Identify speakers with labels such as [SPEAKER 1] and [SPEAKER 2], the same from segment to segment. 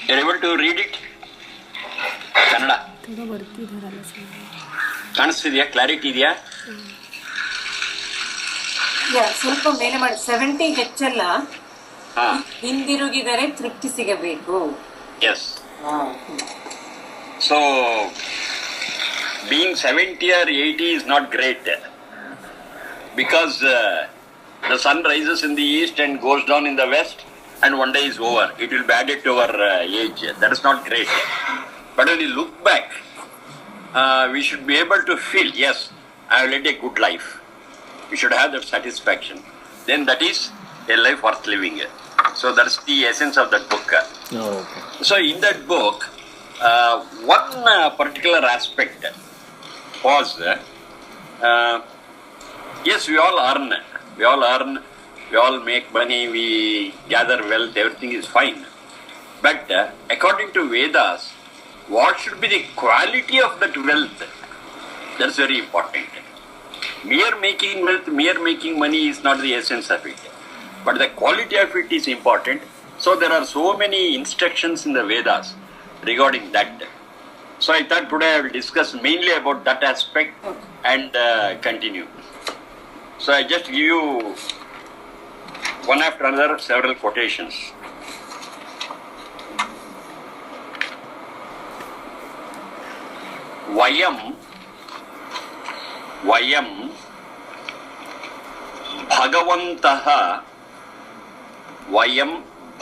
[SPEAKER 1] You're able to read it? Kannada. ಕಾಣಿಸ್ತಿದೆಯಾ? Clarity ಇದೆಯಾ?
[SPEAKER 2] ಸ್ವಲ್ಪ ಮೇಲೆ ಮಾಡಿ. 70 ಹೆಚ್ಚಲ್ಲ, ಹಿಂದಿರುಗಿದರೆ ತೃಪ್ತಿ ಸಿಗಬೇಕು.
[SPEAKER 1] Yes. So being 70 or 80 is not great because the sun rises in the east and goes down in the west and one day is over. It will be added to our age. That is not great. But when you look back, we should be able to feel, yes, I have led a good life. We should have that satisfaction. Then that is a life worth living. So that's the essence of that book.
[SPEAKER 3] Okay.
[SPEAKER 1] So in that book, one particular aspect was, yes, we all earn, we all make money, we gather wealth, everything is fine. But according to Vedas, what should be the quality of that wealth? That's very important. Mere making wealth, mere making money is not the essence of it. But the quality of it is important. So there are so many instructions in the Vedas regarding that. So I thought today I will discuss mainly about that aspect and continue. So I just give you one after another several quotations. Vayam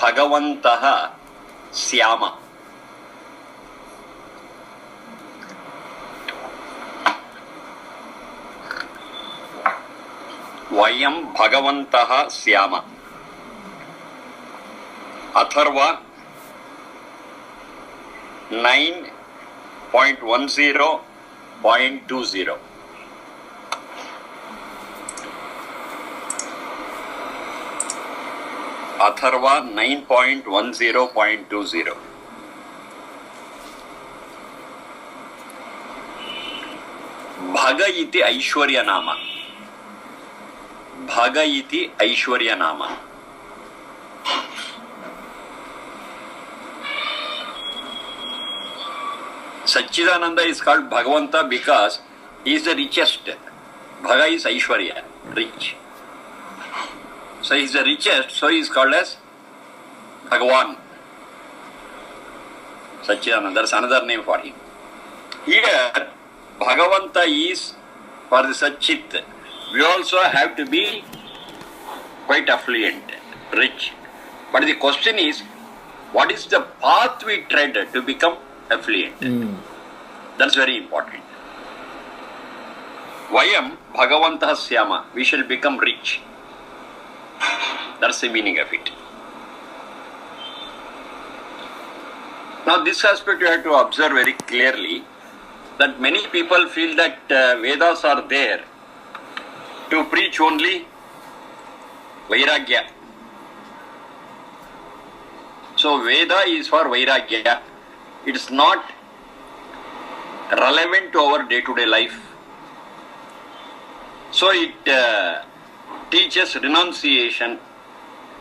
[SPEAKER 1] Bhagavantaha Syama. Vayam Bhagavantaha Syama. Atharva 9.10.20. Atharva 9.10.20. Bhaga iti Aishwarya Nama. Bhaga iti Aishwarya Nama. Satchidananda is called Bhagavanta because he is the richest. Bhaga is Aishwarya, rich. So he is the richest, so he is called as Bhagavan. Satchidananda, there is another name for him. Here, Bhagavanta is for the Satchit. We also have to be quite affluent, rich. But the question is, what is the path we tread to become affluent? That's very important. Vayam Bhagavantaha Syama. We shall become rich. That's the meaning of it. Now this aspect you have to observe very clearly, that many people feel that Vedas are there to preach only Vairagya. So Veda is for Vairagya. It is not relevant to our day-to-day life. So it teaches renunciation.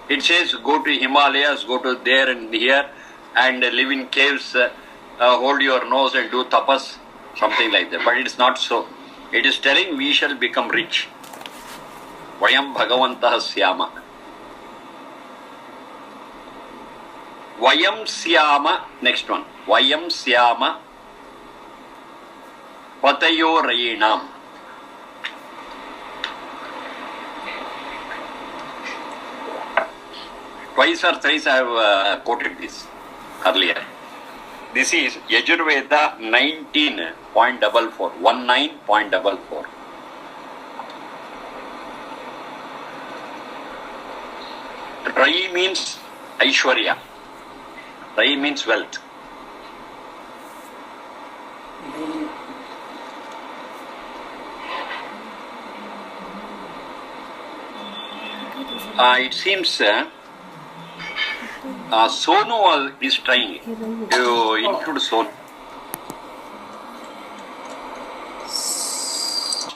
[SPEAKER 1] It says go to Himalayas, go to there and here and live in caves, hold your nose and do tapas, something like that. But it is not so. It is telling we shall become rich. Vayam Bhagavantaha Syama. Vayam Syama, next one. Vayam Syama Patayo Rayinam. Twice or thrice I have quoted this earlier. This is Yajurveda 19.44. 19.44. Rai means Aishwarya. Rai means wealth. It seems Sonu is trying to include Sonu.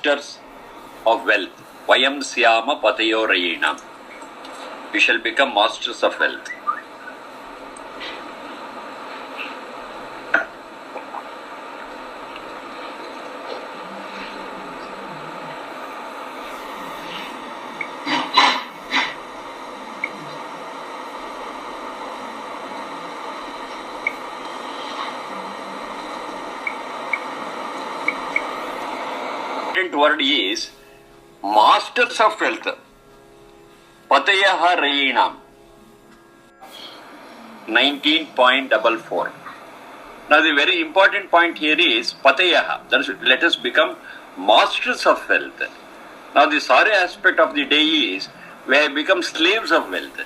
[SPEAKER 1] Masters of wealth. Vayam Syama Patayo Rayinam. We shall become masters of wealth. important word is masters of wealth. Patayaha Rayinam. 19.44. Now the very important point here is Patayaha. That is, let us become masters of wealth. Now the sorry aspect of the day is we have become slaves of wealth.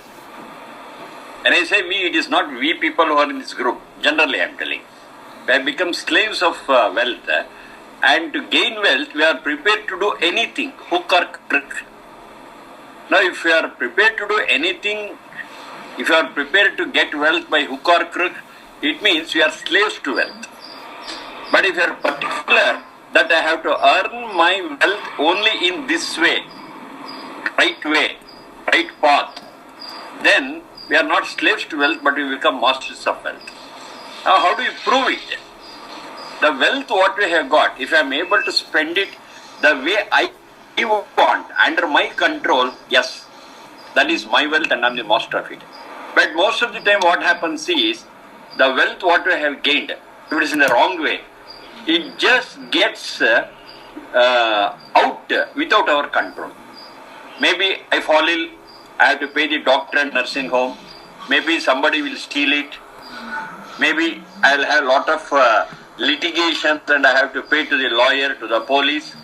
[SPEAKER 1] And I say we, it is not we people who are in this group. Generally I am telling. We have become slaves of wealth. And to gain wealth, we are prepared to do anything, hook or crook. Now, if you are prepared to do anything, if you are prepared to get wealth by hook or crook, it means you are slaves to wealth. But if you are particular that I have to earn my wealth only in this way, right path, then we are not slaves to wealth, but we become masters of wealth. Now, how do you prove it? The wealth what we have got, if I am able to spend it the way I want, under my control, yes, that is my wealth and I am the master of it. But most of the time what happens is, the wealth what we have gained, if it is in the wrong way, it just gets out without our control. Maybe I fall ill, I have to pay the doctor and nursing home. Maybe somebody will steal it. Maybe I will have a lot of litigations and I have to pay to the lawyer, to the police.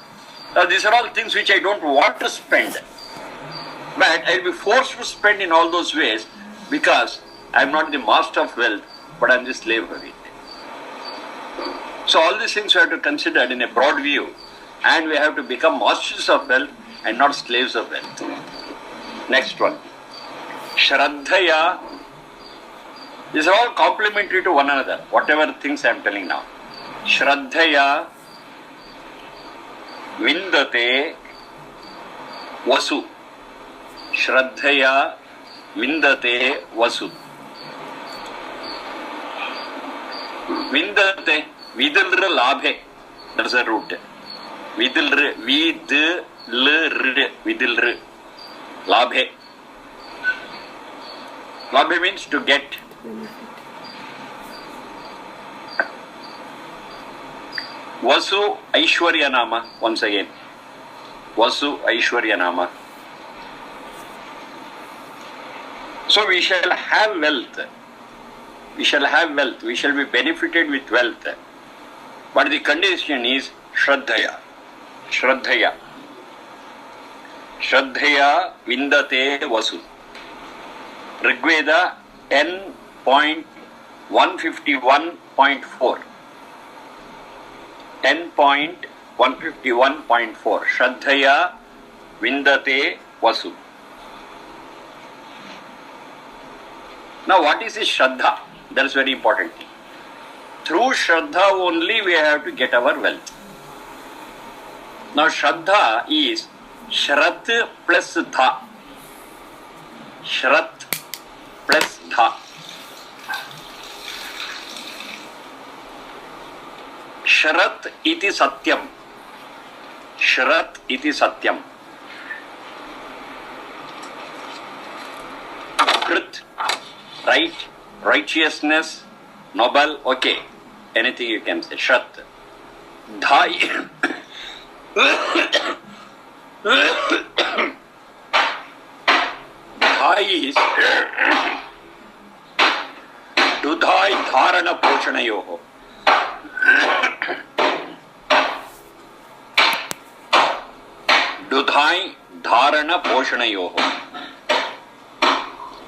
[SPEAKER 1] Now these are all things which I don't want to spend. But I will be forced to spend in all those ways because I am not the master of wealth, but I am the slave of it. So all these things we have to consider in a broad view, and we have to become masters of wealth and not slaves of wealth. Next one. Shraddhaya. These are all complementary to one another, whatever things I am telling now. Shraddhaya Vindate Vasu. Shraddhaya Vindate Vasu. Vindate, Vidilr Labhe. That's a root. Vidilr, Vidilr Labhe. Labhe means to get. Vasu Aishwarya Nama, once again. Vasu Aishwarya Nama. So we shall have wealth. We shall have wealth. We shall be benefited with wealth. But the condition is Shraddhaya. Shraddhaya. Shraddhaya Vindate Vasu. Rigveda N.151.4. 10.151.4. Shraddhaya Vindate Vasu. Now what is this Shraddha? That is very important. Through Shraddha only we have to get our wealth. Now Shraddha is Shrat plus Dha. Shrat plus Dha. Shrat iti satyam. Shrat iti satyam. Truth, right, righteousness, noble, okay. Anything you can say. Shrat. Dha. Dha is Dudhai Dharana Pochanayoho. Dudhai Dharana Poshanayoho.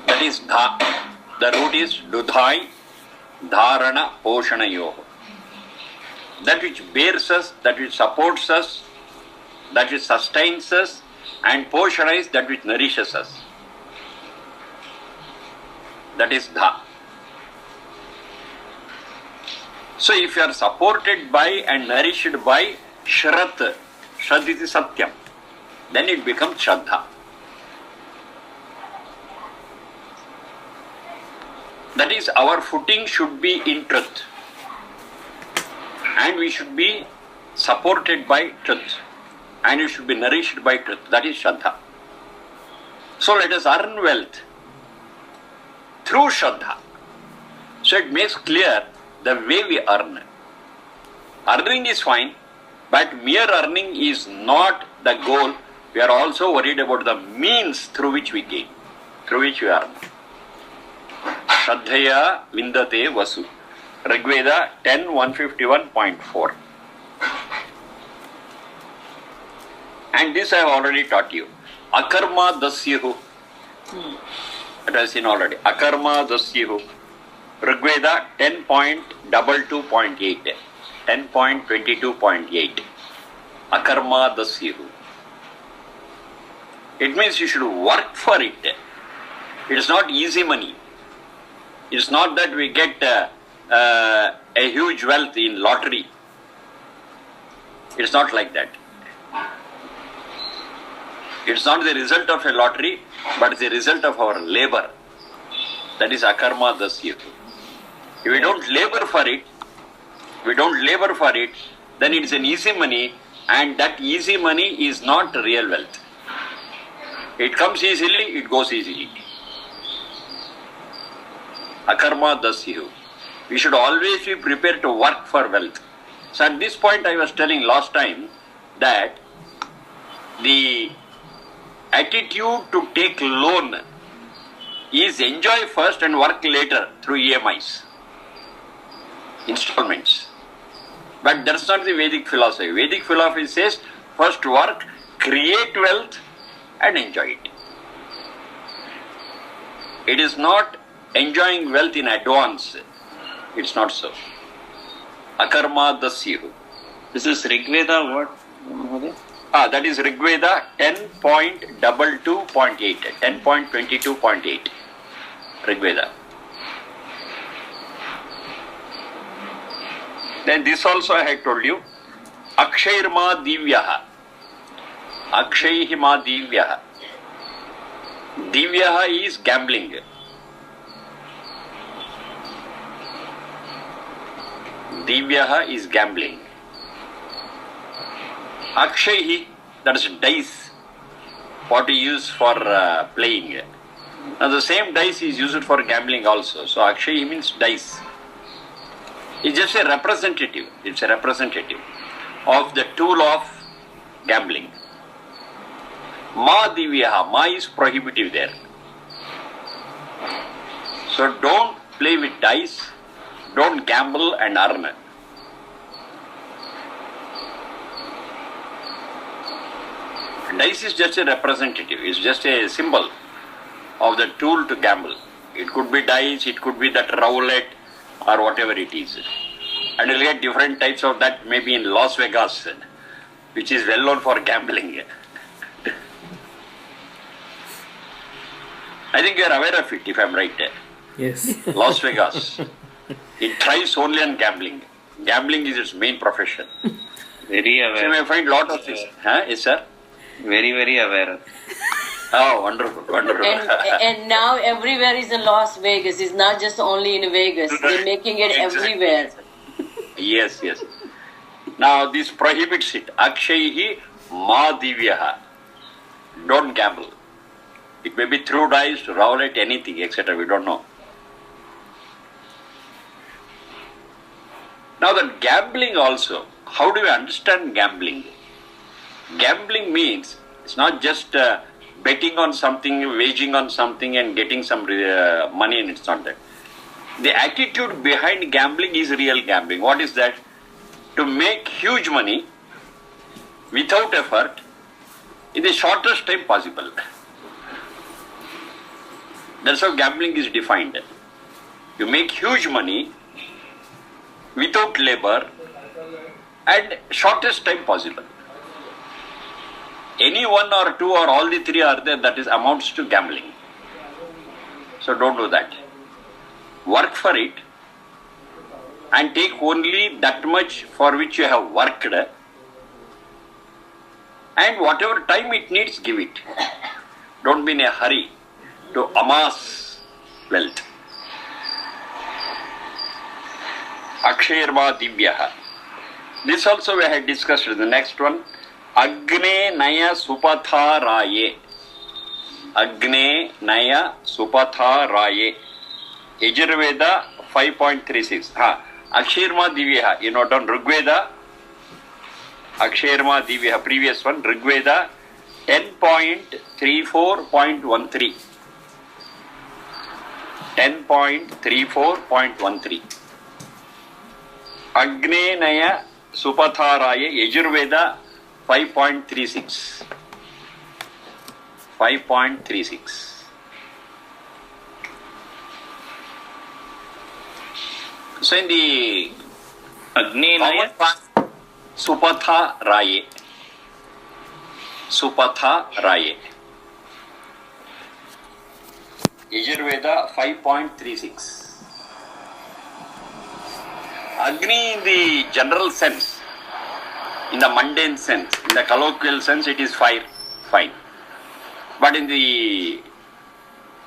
[SPEAKER 1] That is Dha. The root is Dudhai Dharana Poshanayoho. That which bears us, that which supports us, that which sustains us, and Poshana is that which nourishes us. That is Dha. So if you are supported by and nourished by Shrat, Shrat is Satyam, then it becomes Shraddha. That is, our footing should be in truth. And we should be supported by truth. And we should be nourished by truth. That is Shraddha. So let us earn wealth through Shraddha. So it makes clear the way we earn. Earning is fine, But mere earning is not the goal. We are also worried about the means through which we gain, through which we earn. Shraddhaya Vindate Vasu. Rigveda 10.151.4. And this I have already taught you. Akarma Dasyuhu. That I have seen already. Akarma Dasyuhu. Rigveda 10.22.8. 10.22.8. Akarma Dasyuhu. It means you should work for it. It is not easy money. It is not that we get a huge wealth in lottery. It is not like that. It is not the result of a lottery, but the result of our labor. That is akarma dasyuhu. If we don't labor for it, then it is an easy money, and that easy money is not real wealth. It comes easily, it goes easily. Akarma dasyuhu. We should always be prepared to work for wealth. So at this point I was telling last time that the attitude to take loan is enjoy first and work later through EMIs, installments. But that's not the Vedic philosophy. Vedic philosophy says first work, create wealth and enjoy it. It is not enjoying wealth in advance. It's not so. Akarma dasyuhu.
[SPEAKER 3] This is Rigveda what?
[SPEAKER 1] That is Rigveda 10.22.8. 10.22.8. Rigveda. Then this also I had told you. Akshairma divyaha. Akshayhima divyaha. Divyaha is gambling. Divyaha is gambling. Akshayhi, that is dice, what we use for playing. Now the same dice is used for gambling also. So Akshayhi means dice. It's just a representative. It's a representative of the tool of gambling. Ma divyaha. Ma is prohibitive there. So don't play with dice. Don't gamble and earn. Dice is just a representative. It's just a symbol of the tool to gamble. It could be dice, it could be that roulette or whatever it is. And you'll get different types of that maybe in Las Vegas, which is well known for gambling. I think you are aware of it, if I'm right.
[SPEAKER 4] Yes.
[SPEAKER 1] Las Vegas. It thrives only on gambling. Gambling is its main profession.
[SPEAKER 3] Very aware.
[SPEAKER 1] So you may find a lot of this. Yes, sir?
[SPEAKER 3] Very, very aware.
[SPEAKER 1] Oh, wonderful, wonderful.
[SPEAKER 5] And now everywhere is in Las Vegas. It's not just only in Vegas. They're making it everywhere.
[SPEAKER 1] Yes, yes. Now this prohibits it. Akshayhi ma divyaha. Don't gamble. It may be through dice, roulette, anything, etc. We don't know. Now that gambling also, how do we understand gambling? Gambling means it's not just betting on something, waging on something and getting some money, and it's not that. The attitude behind gambling is real gambling. What is that? To make huge money without effort in the shortest time possible. That's how gambling is defined. You make huge money without labor and shortest time possible. Any one or two or all the three are there, that is amounts to gambling. So don't do that. Work for it and take only that much for which you have worked, and whatever time it needs, give it. Don't be in a hurry to amass wealth. Akshayarma divyaha. This also we had discussed. The next one, Agne Naya Supatha Raye. Agne Naya Supatha Raye. Yajurveda 5.36. Akshayarma divyaha. You note on Rigveda Akshayarma, we have previous one, Rigveda 10.34.13. 10.34.13. Agnenaya Supatharaya Yajurveda 5.36. 5.36. So in the
[SPEAKER 3] Agnenaya
[SPEAKER 1] Supatha Raye. Supatha Raye. Yajurveda 5.36. Agni in the general sense, in the mundane sense, in the colloquial sense, it is fire, fine. But in the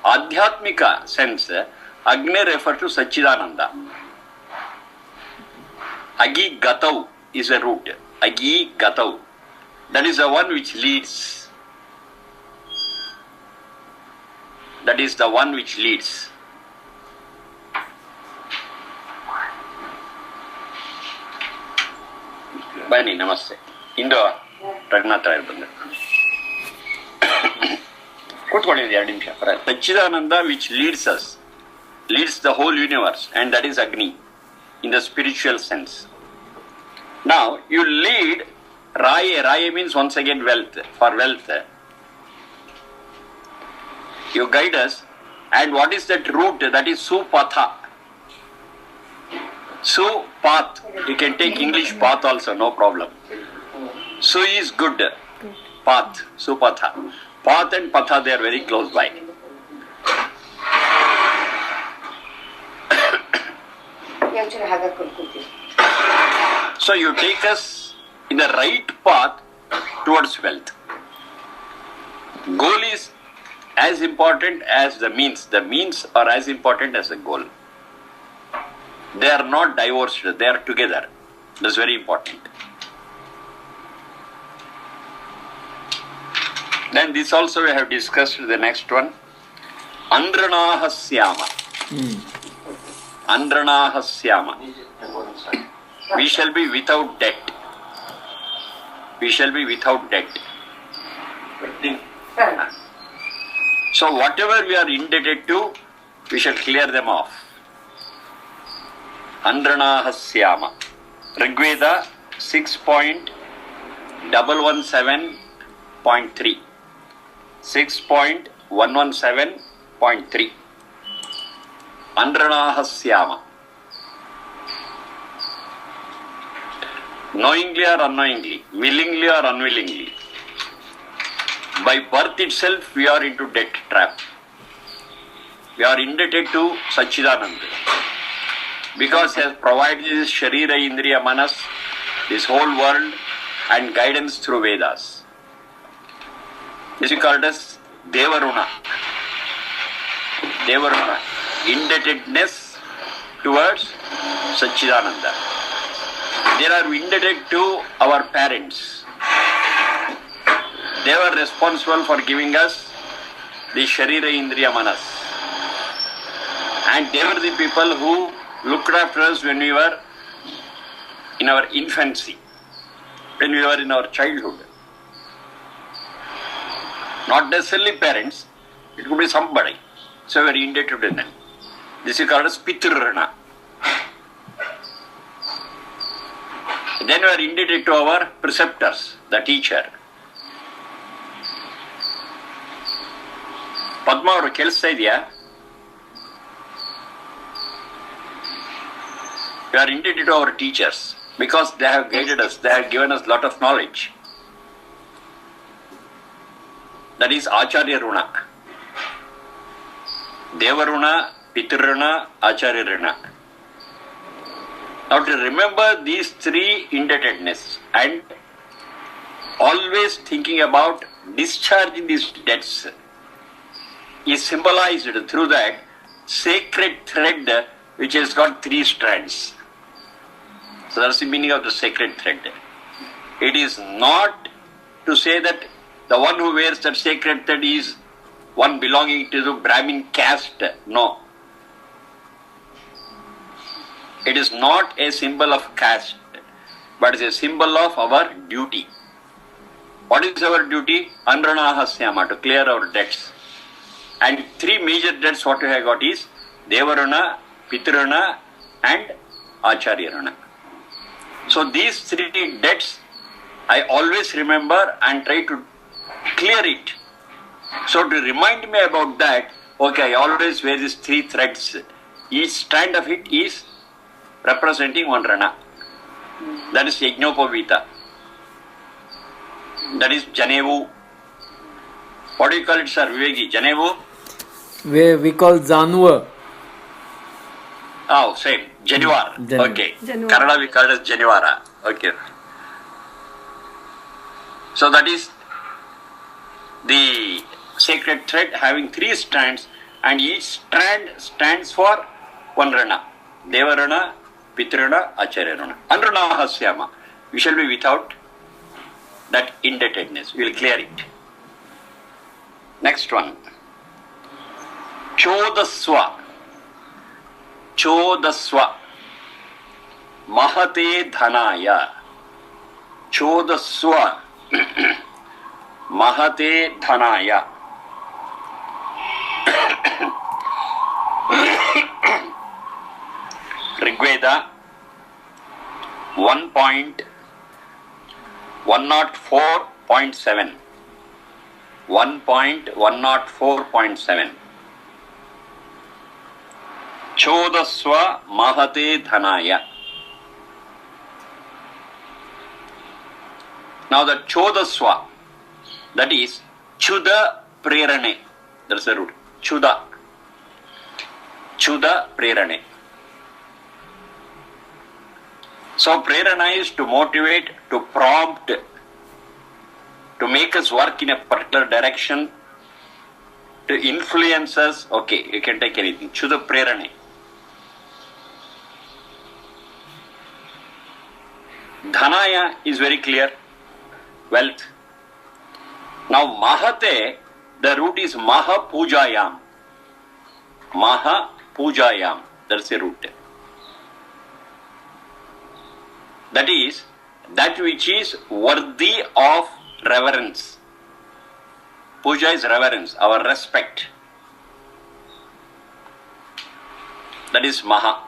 [SPEAKER 1] Adhyatmika sense, Agni refers to Sachidananda. Agi Gatau is a root. Agi Gatau. That is the one which leads. That is the one which leads. Bani, namaste. Indo Raghunatha Rayar ಬಂದರು. ಕೂತ್ಕೊಂಡಿದ್ದೀವಿ 2 ನಿಮಿಷ. Sachidananda which leads us, leads the whole universe, and that is Agni in the spiritual sense. Now you lead Raye. Raye means once again wealth. For wealth, you guide us, and what is that root? That is Supatha. Su path. You can take English path also, no problem. Su is good. Path. Supatha. Path and Patha, they are very close by. So you take us in the right path towards wealth. Goal is as important as the means. The means are as important as the goal. They are not divorced, they are together. That's very important. Then this also we have discussed, the next one. Andranahasyama. Andranahasyama. We shall be without debt. We shall be without debt. So whatever we are indebted to, we shall clear them off. Andranahasyama. Rigveda 6.117.3. 6.117.3. Andranahasyama. Knowingly or unknowingly, willingly or unwillingly, by birth itself we are into debt trap. We are indebted to Sachidananda because he has provided this Sharira, Indriya, Manas, this whole world, and guidance through Vedas. This is called as Devaruna. Devaruna. Indebtedness towards Sachidananda. They are indebted to our parents. They were responsible for giving us the Sharira, Indriya, Manas. And they were the people who looked after us when we were in our infancy, when we were in our childhood. Not necessarily parents, it could be somebody. So we are indebted to them. This is called as Pitrurana. Then we are indebted to our preceptors, the teacher. Padma ಅವರು ಕೇಳಿಸ್ತಾ ಇದೆಯಾ? We are indebted to our teachers because they have guided us, they have given us lot of knowledge. That is Acharya Runa. Devaruna, Pitrurana, Acharya Runa. Now to remember these 3 indebtedness and always thinking about discharging these debts is symbolized through that sacred thread which has got 3 strands. So that's the meaning of the sacred thread. It is not to say that the one who wears that sacred thread is one belonging to the Brahmin caste. No. It is not a symbol of caste. but it's a symbol of our duty. What is our duty? Anranahasyama, to clear our debts. And three major debts what we have got is Devarana, Pitrana and Acharyarana. So these three debts I always remember and try to clear it. So to remind me about that, okay, I always wear these three threads. Each strand of it is representing one rana. That is Yajnopavita. That is Janevu. What do you call it, sir? Viveki? Janevu?
[SPEAKER 4] We call Zanua.
[SPEAKER 1] Oh, same. Janivar. Okay. Kannada we call it as Janivara. Okay. So that is the sacred thread having three strands, and each strand stands for one rana. Devarana, Pitrana, Acharyarana. Anrana Hasyama. We shall be without that indebtedness. We will clear it. Next one. Chodaswa. Chodaswa. Mahate Dhanaya. Chodaswa. Mahate Dhanaya. Rigveda 1.104.7. 1.104.7. Chodaswa Mahate Dhanaya. Now the Chodaswa, that is Chuda Prerane. That's the root. Chuda. Chuda Prerane. So Prerana is to motivate, to prompt, to make us work in a particular direction, to influence us. Okay, you can take anything. Chuda Prerane. Dhanaya is very clear. Wealth. Now Mahate, the root is Maha Pujayam. Maha Pujayam. That's the root. That is, that which is worthy of reverence. Puja is reverence, our respect. That is Maha.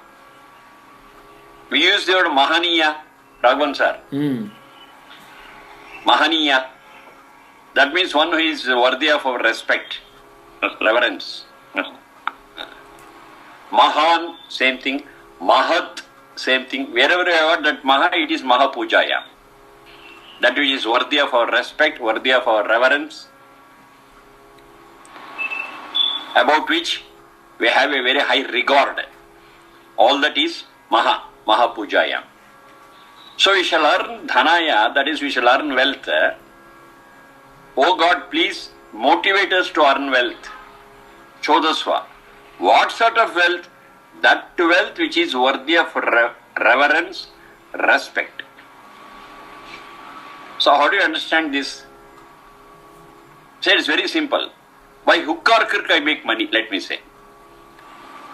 [SPEAKER 1] We use the word Mahaniya, Raghavan sir. Mahaniya. That means one who is worthy of our respect, reverence. Mahan, same thing. Mahat, same thing. Wherever you have that Maha, it is Maha Pujaya. That which is worthy of our respect, worthy of our reverence, about which we have a very high regard. All that is Maha, Maha Pujaya. So we shall earn Dhanaya, that is, we shall earn wealth. Oh God, please motivate us to earn wealth. Chodaswa. What sort of wealth? That wealth which is worthy of reverence, respect. So how do you understand this? Say it's very simple. By hook or crook I make money, let me say.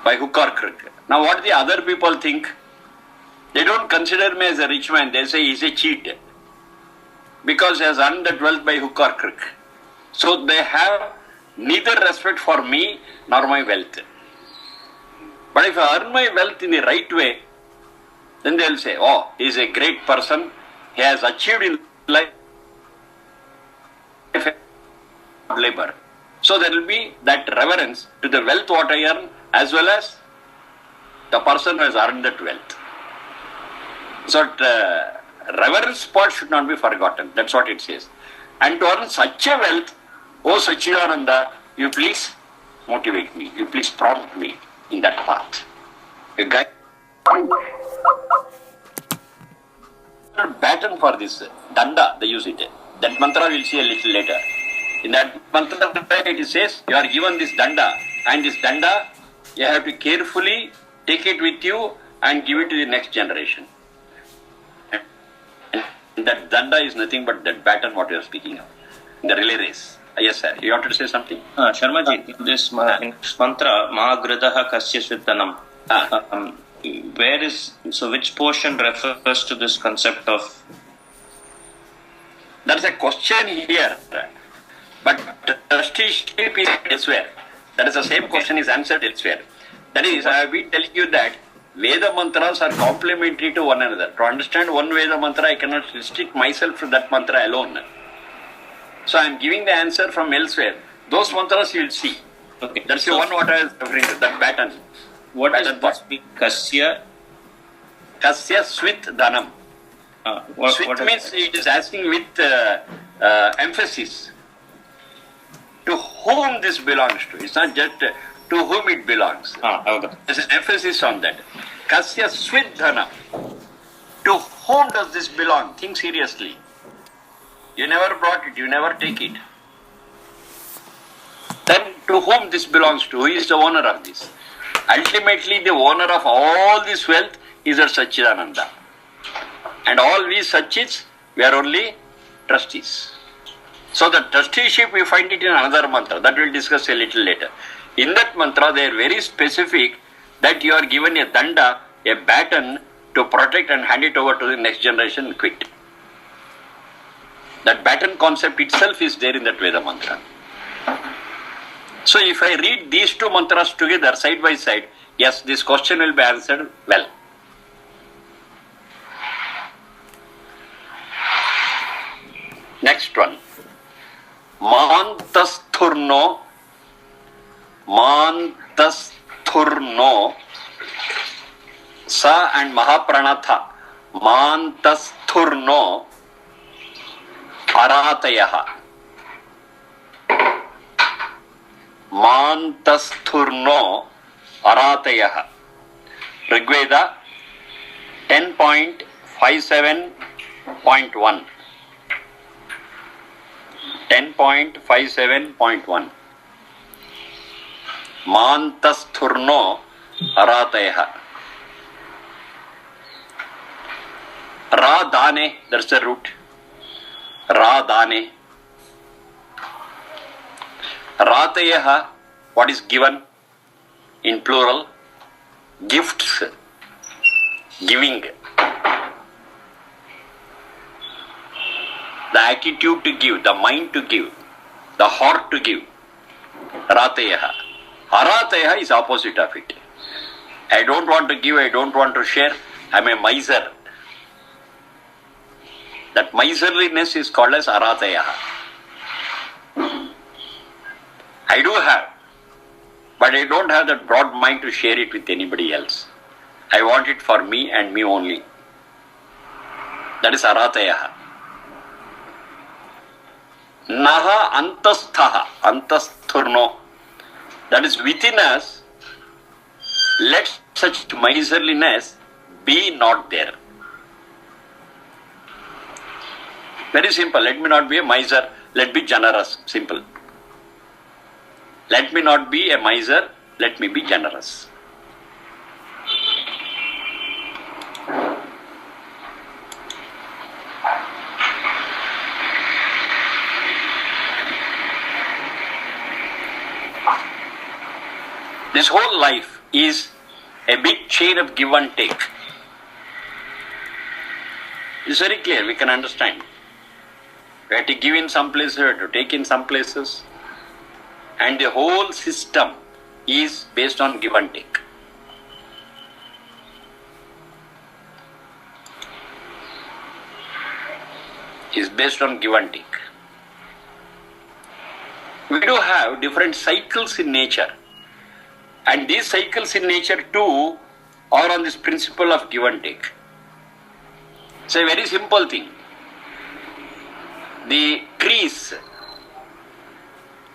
[SPEAKER 1] By hook or crook. Now what the other people think? They don't consider me as a rich man. They say he's a cheat. Because he has earned that wealth by hook or crook. So they have neither respect for me nor my wealth. But if I earn my wealth in the right way, then they will say, oh, he is a great person. He has achieved in life labor. So there will be that reverence to the wealth what I earn as well as the person who has earned that wealth. So reverence part should not be forgotten. That's what it says. And to earn such a wealth, oh Sachidananda, you please motivate me. You please prompt me in that path. A guy pattern for this danda, they use it. That mantra we'll see a little later. In that mantra it says you are given this danda, and this danda you have to carefully take it with you and give it to the next generation. And that danda is nothing but that baton what you are speaking of. In the relay race. Yes, sir. You wanted to say something?
[SPEAKER 3] Sharma ji, this mantra, Mahagradaha Kasya Sviddanam. which portion refers to this concept of?
[SPEAKER 1] There's a question here, but trusteeship is elsewhere. That is the same question is answered elsewhere. That is, I have been telling you that Veda mantras are complementary to one another. To understand one Veda mantra, I cannot restrict myself to that mantra alone. So I am giving the answer from elsewhere. Those mantras you will see.
[SPEAKER 3] Okay.
[SPEAKER 1] That's the one what I was referring to, that pattern.
[SPEAKER 3] What
[SPEAKER 1] pattern
[SPEAKER 3] does this mean? Kasya?
[SPEAKER 1] Kasya swit dhanam. Swit means it is asking with emphasis. To whom this belongs to. It's not just to whom it belongs.
[SPEAKER 3] Okay.
[SPEAKER 1] There's an emphasis on that. Kasya swit dhanam. To whom does this belong? Think seriously. You never brought it, you never take it. Then to whom this belongs to? Who is the owner of this? Ultimately, the owner of all this wealth is our Satchidananda. And all we Satchits, we are only trustees. So the trusteeship, we find it in another mantra. That we'll discuss a little later. In that mantra, they are very specific that you are given a danda, a baton to protect and hand it over to the next generation and quit. That baton concept itself is there in that Veda mantra. So if I read these two mantras together side by side, yes, this question will be answered well. Next one. Mantasthurno Sa and Mahapranatha. Mantasthurno Aratayaha. Mantasthurno Aratayaha. Rigveda 10.57.1. 10.57.1. Mantasthurno Aratayaha. Ra dane, that's the root. Ra dane. Ratayaha, what is given in plural? Gifts. Giving. The attitude to give, the mind to give, the heart to give. Ratayaha. Aratayaha is opposite of it. I don't want to give, I don't want to share, I am a miser. That miserliness is called as Aratayaha. I do have, but I don't have that broad mind to share it with anybody else. I want it for me and me only. That is Aratayaha. Naha antasthaha, antasthurno. That is within us, let such miserliness be not there. Very simple. Let me not be a miser. Let be generous. Simple. Let me not be a miser. Let me be generous. This whole life is a big chain of give and take. It's very clear. We can understand. We have to give in some places, we have to take in some places. And the whole system is based on give and take. Is based on give and take. We do have different cycles in nature. And these cycles in nature too are on this principle of give and take. It's a very simple thing. The trees,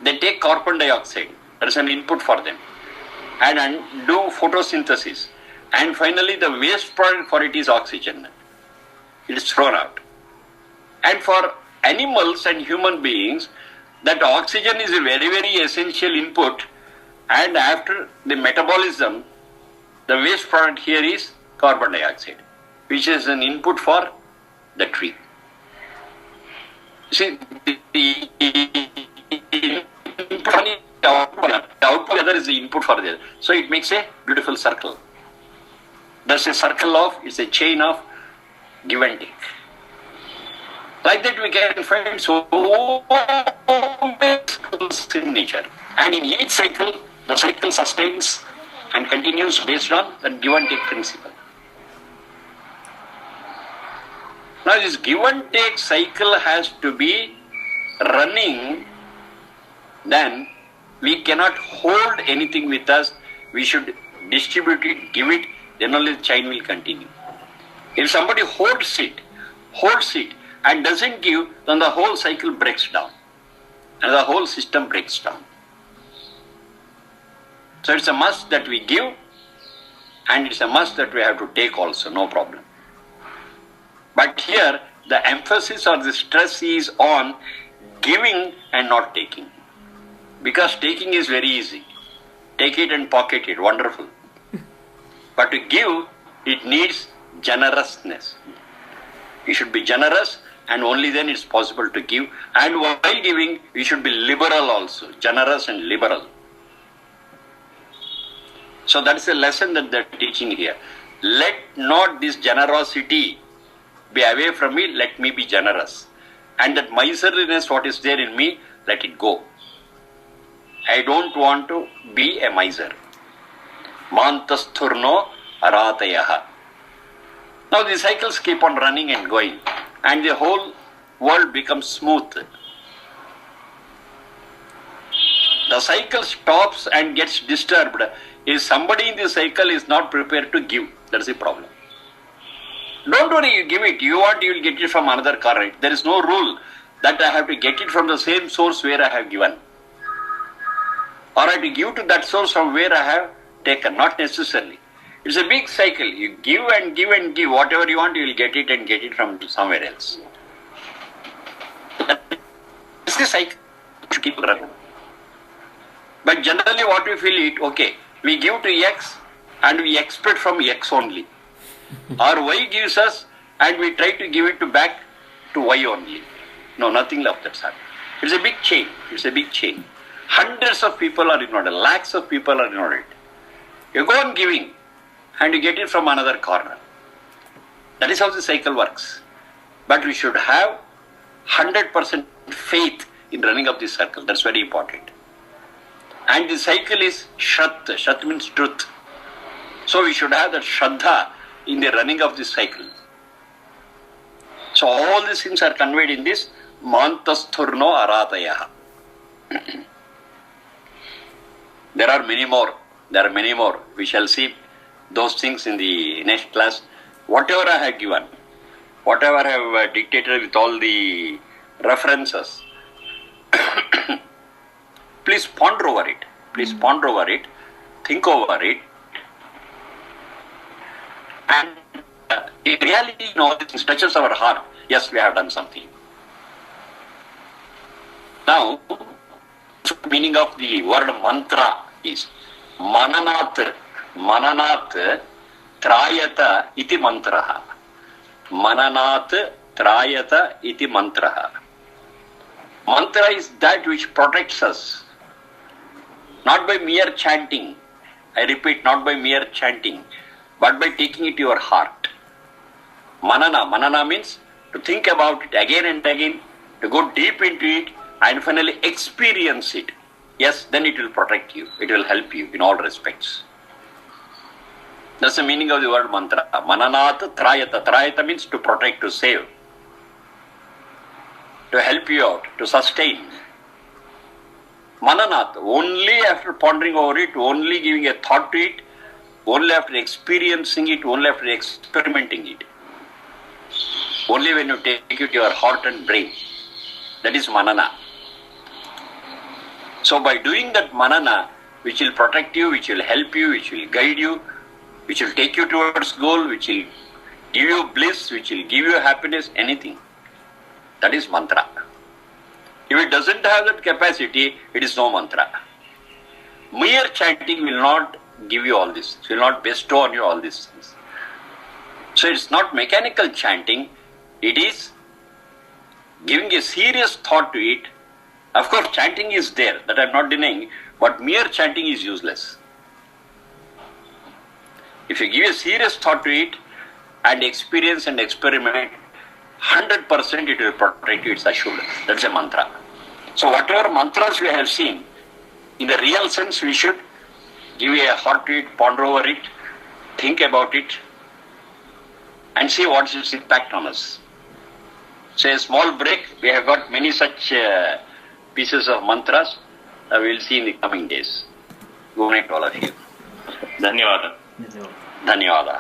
[SPEAKER 1] they take carbon dioxide, that is an input for them, and do photosynthesis. And finally the waste product for it is oxygen. It is thrown out. And for animals and human beings, that oxygen is a very, very essential input. And after the metabolism, the waste product here is carbon dioxide, which is an input for the tree. See, the output other is the input for the other. So it makes a beautiful circle. That's a circle of, it's a chain of give and take. Like that we can find so many cycles in nature. And in each cycle, the cycle sustains and continues based on the give and take principle. Now this give and take cycle has to be running, then we cannot hold anything with us. We should distribute it, give it, then only the chain will continue. If somebody holds it and doesn't give, then the whole cycle breaks down and the whole system breaks down. So it's a must that we give, and it's a must that we have to take also, no problem. But here the emphasis or the stress is on giving and not taking. Because taking is very easy. Take it and pocket it, wonderful. But to give, it needs generousness. You should be generous, and only then it's possible to give. And while giving, we should be liberal also, generous and liberal. So that's a lesson that they're teaching here. Let not this generosity be away from me, let me be generous. And that miserliness, what is there in me, let it go. I don't want to be a miser. Mantasthurno aratayaha. Now the cycles keep on running and going, and the whole world becomes smooth. The cycle stops and gets disturbed if somebody in the cycle is not prepared to give. That's the problem. Don't worry, you give it. You want, you will get it from another current. There is no rule that I have to get it from the same source where I have given. Or I have to give to that source from where I have taken. Not necessarily. It's a big cycle. You give and give and give. Whatever you want, you will get it and get it from somewhere else. It's the cycle to keep running. But generally what we feel it, okay, we give to X and we expect from X only. Or Y gives us and we try to give it back to Y only. No, nothing of that sort. It's a big chain. It's a big chain. Hundreds of people are ignored. Lakhs of people are ignored. You go on giving and you get it from another corner. That is how the cycle works. But we should have 100% faith in running of this circle. That's very important. And the cycle is Shat. Shat means truth. So we should have that Shraddha in the running of this cycle. So all these things are conveyed in this Mantasthurno Aratayaha. There are many more. There are many more. We shall see those things in the next class. Whatever I have given, whatever I have dictated with all the references, please ponder over it. Please ponder over it. Think over it. And in reality, this touches our heart. Yes, we have done something. Now, the meaning of the word mantra is Mananat. Mananat Trayata iti mantraha. Mananat Trayata iti mantraha. Mantra is that which protects us. Not by mere chanting. I repeat, not by mere chanting, but by taking it to your heart. Manana. Manana means to think about it again and again, to go deep into it, and finally experience it. Yes, then it will protect you. It will help you in all respects. That's the meaning of the word mantra. Mananat Trayata. Trayata means to protect, to save, to help you out, to sustain. Mananat, only after pondering over it, only giving a thought to it, only after experiencing it, only after experimenting it. Only when you take it to your heart and brain. That is manana. So by doing that manana, which will protect you, which will help you, which will guide you, which will take you towards goal, which will give you bliss, which will give you happiness, anything. That is mantra. If it doesn't have that capacity, it is no mantra. Mere chanting will not give you all this. It will not bestow on you all these things. So it's not mechanical chanting. It is giving a serious thought to it. Of course, chanting is there, that I am not denying, but mere chanting is useless. If you give a serious thought to it and experience and experiment, 100% it will protect you, it's assured. That's a mantra. So whatever mantras we have seen, in the real sense, we should give a thought to it, ponder over it, think about it, and see what's its impact on us. So a small break, we have got many such pieces of mantras we will see in the coming days. Good night to all of you.
[SPEAKER 3] ಧನ್ಯವಾದ.
[SPEAKER 1] Dhanyawada.